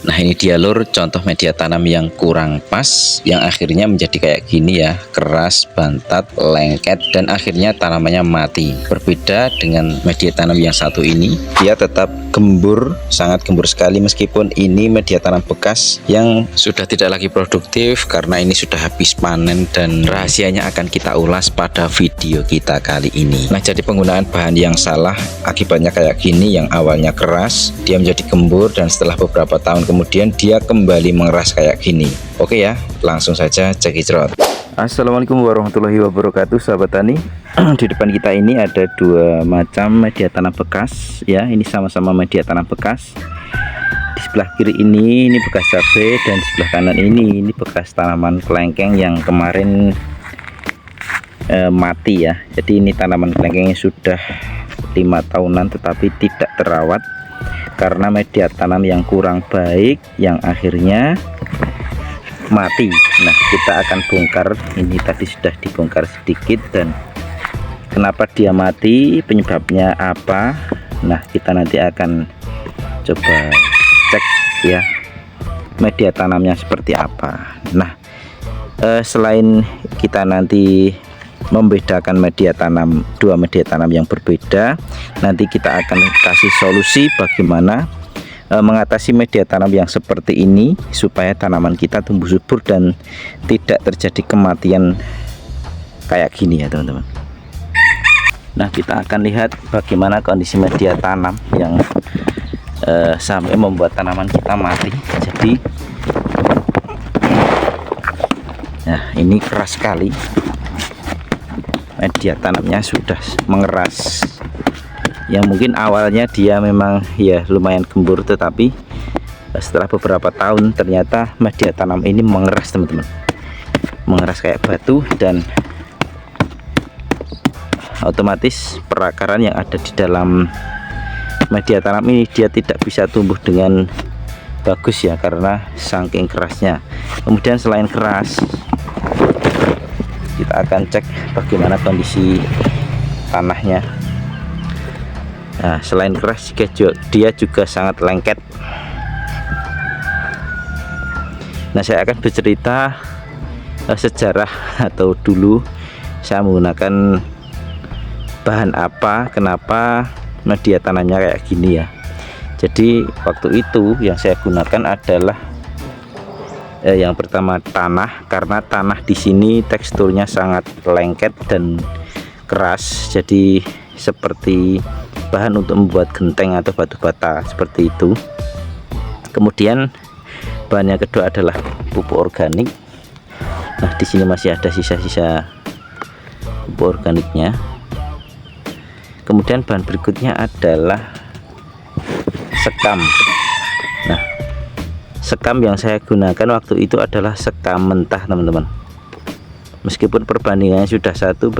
Nah, ini dia lur, contoh media tanam yang kurang pas, yang akhirnya menjadi kayak gini ya, keras, bantat, lengket, dan akhirnya tanamannya mati. Berbeda dengan media tanam yang satu ini, dia tetap gembur, sangat gembur sekali, meskipun ini media tanam bekas yang sudah tidak lagi produktif karena ini sudah habis panen, dan rahasianya akan kita ulas pada video kita kali ini. Nah, jadi penggunaan bahan yang salah akibatnya kayak gini, yang awalnya keras, dia menjadi gembur, dan setelah beberapa tahun kemudian dia kembali mengeras kayak gini. Oke ya, langsung saja cekicrot. Assalamualaikum warahmatullahi wabarakatuh, sahabat tani. Di depan kita ini ada dua macam media tanam bekas ya. Ini sama-sama media tanam bekas. Di sebelah kiri ini bekas cabai, dan di sebelah kanan ini bekas tanaman kelengkeng yang kemarin mati ya. Jadi ini tanaman kelengkengnya sudah 5 tahunan tetapi tidak terawat karena media tanam yang kurang baik yang akhirnya mati. Nah, kita akan bongkar, ini tadi sudah dibongkar sedikit, dan kenapa dia mati, penyebabnya apa. Nah, kita nanti akan coba cek ya media tanamnya seperti apa. Nah, selain kita nanti membedakan media tanam, dua media tanam yang berbeda, nanti kita akan kasih solusi bagaimana mengatasi media tanam yang seperti ini supaya tanaman kita tumbuh subur dan tidak terjadi kematian kayak gini ya teman-teman. Nah, kita akan lihat bagaimana kondisi media tanam yang sampai membuat tanaman kita mati. Jadi nah, ini keras sekali, media tanamnya sudah mengeras, yang mungkin awalnya dia memang ya lumayan gembur, tetapi setelah beberapa tahun ternyata media tanam ini mengeras teman-teman, mengeras kayak batu, dan otomatis perakaran yang ada di dalam media tanam ini dia tidak bisa tumbuh dengan bagus ya, karena saking kerasnya. Kemudian selain keras, kita akan cek bagaimana kondisi tanahnya. Nah, selain keras dia juga sangat lengket. Nah, saya akan bercerita sejarah atau dulu saya menggunakan bahan apa, kenapa media tanamnya kayak gini ya. Jadi waktu itu yang saya gunakan adalah yang pertama tanah, karena tanah di sini teksturnya sangat lengket dan keras, jadi seperti bahan untuk membuat genteng atau batu bata seperti itu. Kemudian bahan yang kedua adalah pupuk organik. Nah, di sini masih ada sisa-sisa pupuk organiknya. Kemudian bahan berikutnya adalah sekam. Nah, sekam yang saya gunakan waktu itu adalah sekam mentah teman-teman. Meskipun perbandingannya sudah 1:1,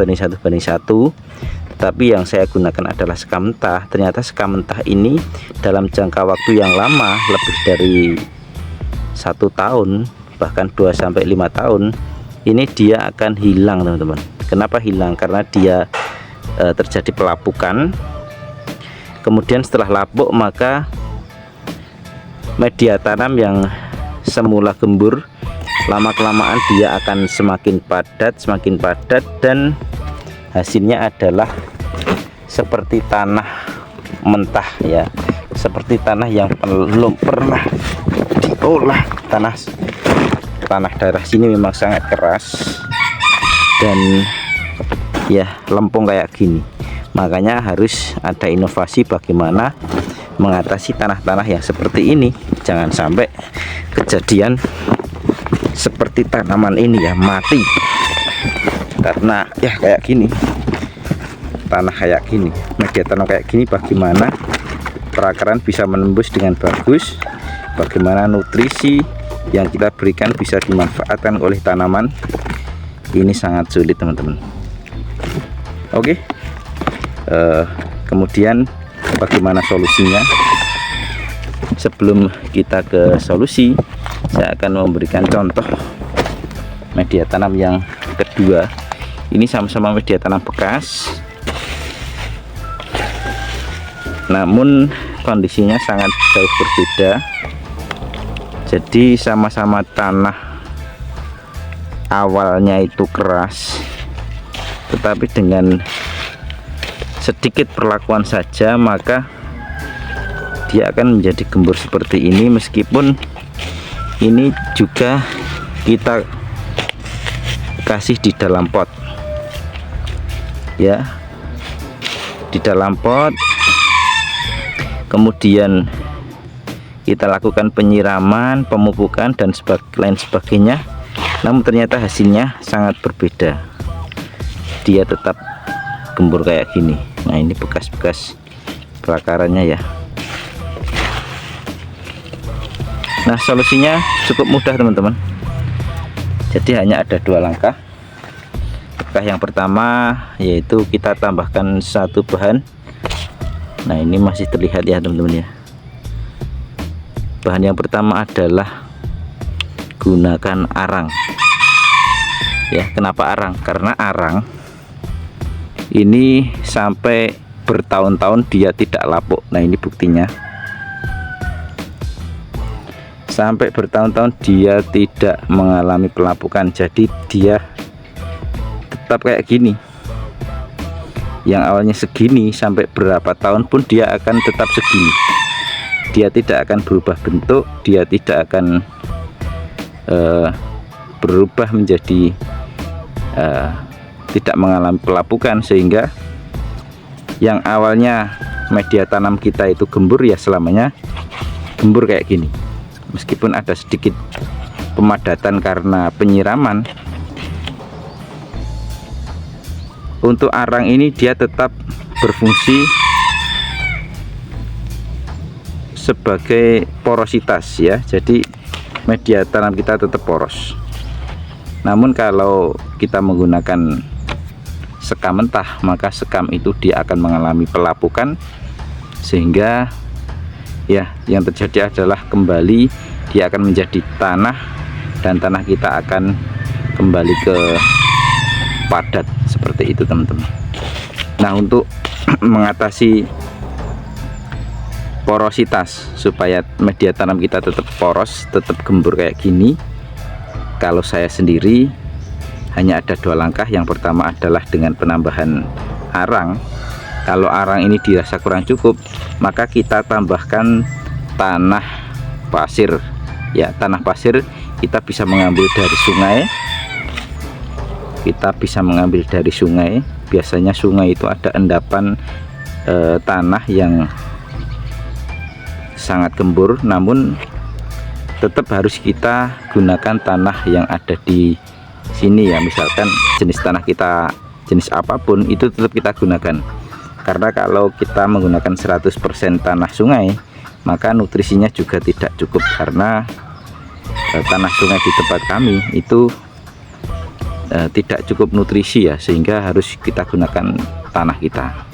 tetapi yang saya gunakan adalah sekam mentah. Ternyata sekam mentah ini dalam jangka waktu yang lama, lebih dari 1 tahun, bahkan 2-5 tahun, ini dia akan hilang teman-teman. Kenapa hilang? Karena dia terjadi pelapukan. Kemudian setelah lapuk, maka media tanam yang semula gembur, lama-kelamaan dia akan semakin padat, dan hasilnya adalah seperti tanah mentah ya, seperti tanah yang belum pernah diolah. Tanah daerah sini memang sangat keras dan ya lempung kayak gini. Makanya harus ada inovasi bagaimana mengatasi tanah-tanah yang seperti ini. Jangan sampai kejadian seperti tanaman ini ya, mati karena ya kayak gini, tanah kayak gini, media tanam kayak gini. Bagaimana perakaran bisa menembus dengan bagus, bagaimana nutrisi yang kita berikan bisa dimanfaatkan oleh tanaman, ini sangat sulit teman-teman. Oke, kemudian bagaimana solusinya? Sebelum kita ke solusi, saya akan memberikan contoh media tanam yang kedua. Ini sama-sama media tanam bekas, namun kondisinya sangat jauh berbeda. Jadi sama-sama tanah awalnya itu keras, tetapi dengan sedikit perlakuan saja maka dia akan menjadi gembur seperti ini. Meskipun ini juga kita kasih di dalam pot ya, di dalam pot, kemudian kita lakukan penyiraman, pemupukan dan lain sebagainya, namun ternyata hasilnya sangat berbeda. Dia tetap gembur kayak gini. Nah, ini bekas-bekas pelakarannya ya. Nah, solusinya cukup mudah teman-teman. Jadi hanya ada 2 langkah. Langkah yang pertama yaitu kita tambahkan satu bahan. Nah, ini masih terlihat ya teman-teman ya. Bahan yang pertama adalah gunakan arang ya. Kenapa arang? Karena arang ini sampai bertahun-tahun dia tidak lapuk. Nah, ini buktinya, sampai bertahun-tahun dia tidak mengalami pelapukan. Jadi dia tetap kayak gini. Yang awalnya segini sampai berapa tahun pun dia akan tetap segini. Dia tidak akan berubah bentuk, dia tidak akan berubah menjadi tidak mengalami pelapukan, sehingga yang awalnya media tanam kita itu gembur ya selamanya gembur kayak gini. Meskipun ada sedikit pemadatan karena penyiraman, untuk arang ini dia tetap berfungsi sebagai porositas ya. Jadi media tanam kita tetap poros. Namun kalau kita menggunakan sekam mentah, maka sekam itu dia akan mengalami pelapukan, sehingga ya yang terjadi adalah kembali dia akan menjadi tanah, dan tanah kita akan kembali ke padat seperti itu teman-teman. Nah, untuk mengatasi porositas supaya media tanam kita tetap poros, tetap gembur kayak gini, kalau saya sendiri hanya ada 2 langkah. Yang pertama adalah dengan penambahan arang. Kalau arang ini dirasa kurang cukup, maka kita tambahkan tanah pasir ya. Tanah pasir kita bisa mengambil dari sungai, biasanya sungai itu ada endapan tanah yang sangat gembur, namun tetap harus kita gunakan tanah yang ada di sini ya. Misalkan jenis tanah kita jenis apapun itu tetap kita gunakan, karena kalau kita menggunakan 100% tanah sungai maka nutrisinya juga tidak cukup, karena tanah sungai di tempat kami itu tidak cukup nutrisi ya, sehingga harus kita gunakan tanah kita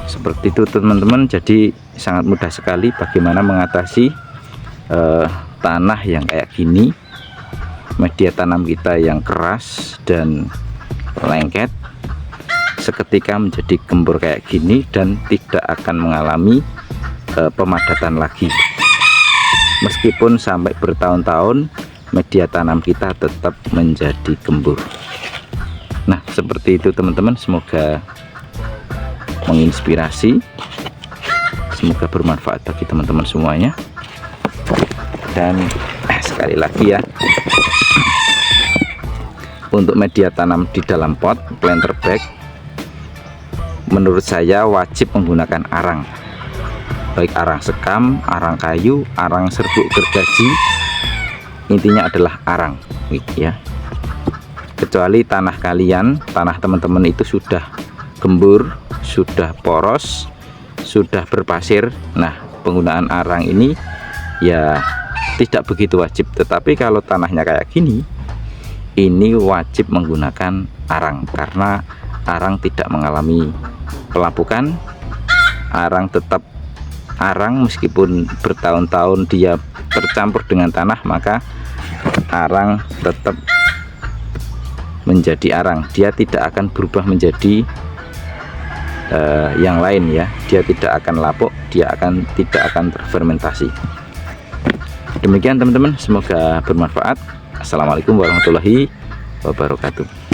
seperti itu teman-teman. Jadi sangat mudah sekali bagaimana mengatasi tanah yang kayak gini, media tanam kita yang keras dan lengket, seketika menjadi gembur kayak gini dan tidak akan mengalami pemadatan lagi. Meskipun sampai bertahun-tahun media tanam kita tetap menjadi gembur. Nah, seperti itu teman-teman. Semoga menginspirasi, semoga bermanfaat bagi teman-teman semuanya. Dan sekali lagi ya, untuk media tanam di dalam pot planter bag, menurut saya wajib menggunakan arang, baik arang sekam, arang kayu, arang serbuk gergaji, intinya adalah arang ya. Kecuali tanah kalian, tanah teman-teman itu sudah gembur, sudah poros, sudah berpasir, nah penggunaan arang ini ya tidak begitu wajib. Tetapi kalau tanahnya kayak gini, ini wajib menggunakan arang, karena arang tidak mengalami pelapukan. Arang tetap arang meskipun bertahun-tahun dia tercampur dengan tanah, maka arang tetap menjadi arang. Dia tidak akan berubah menjadi yang lain ya. Dia tidak akan lapuk, dia tidak akan terfermentasi. Demikian teman-teman, semoga bermanfaat. Assalamualaikum warahmatullahi wabarakatuh.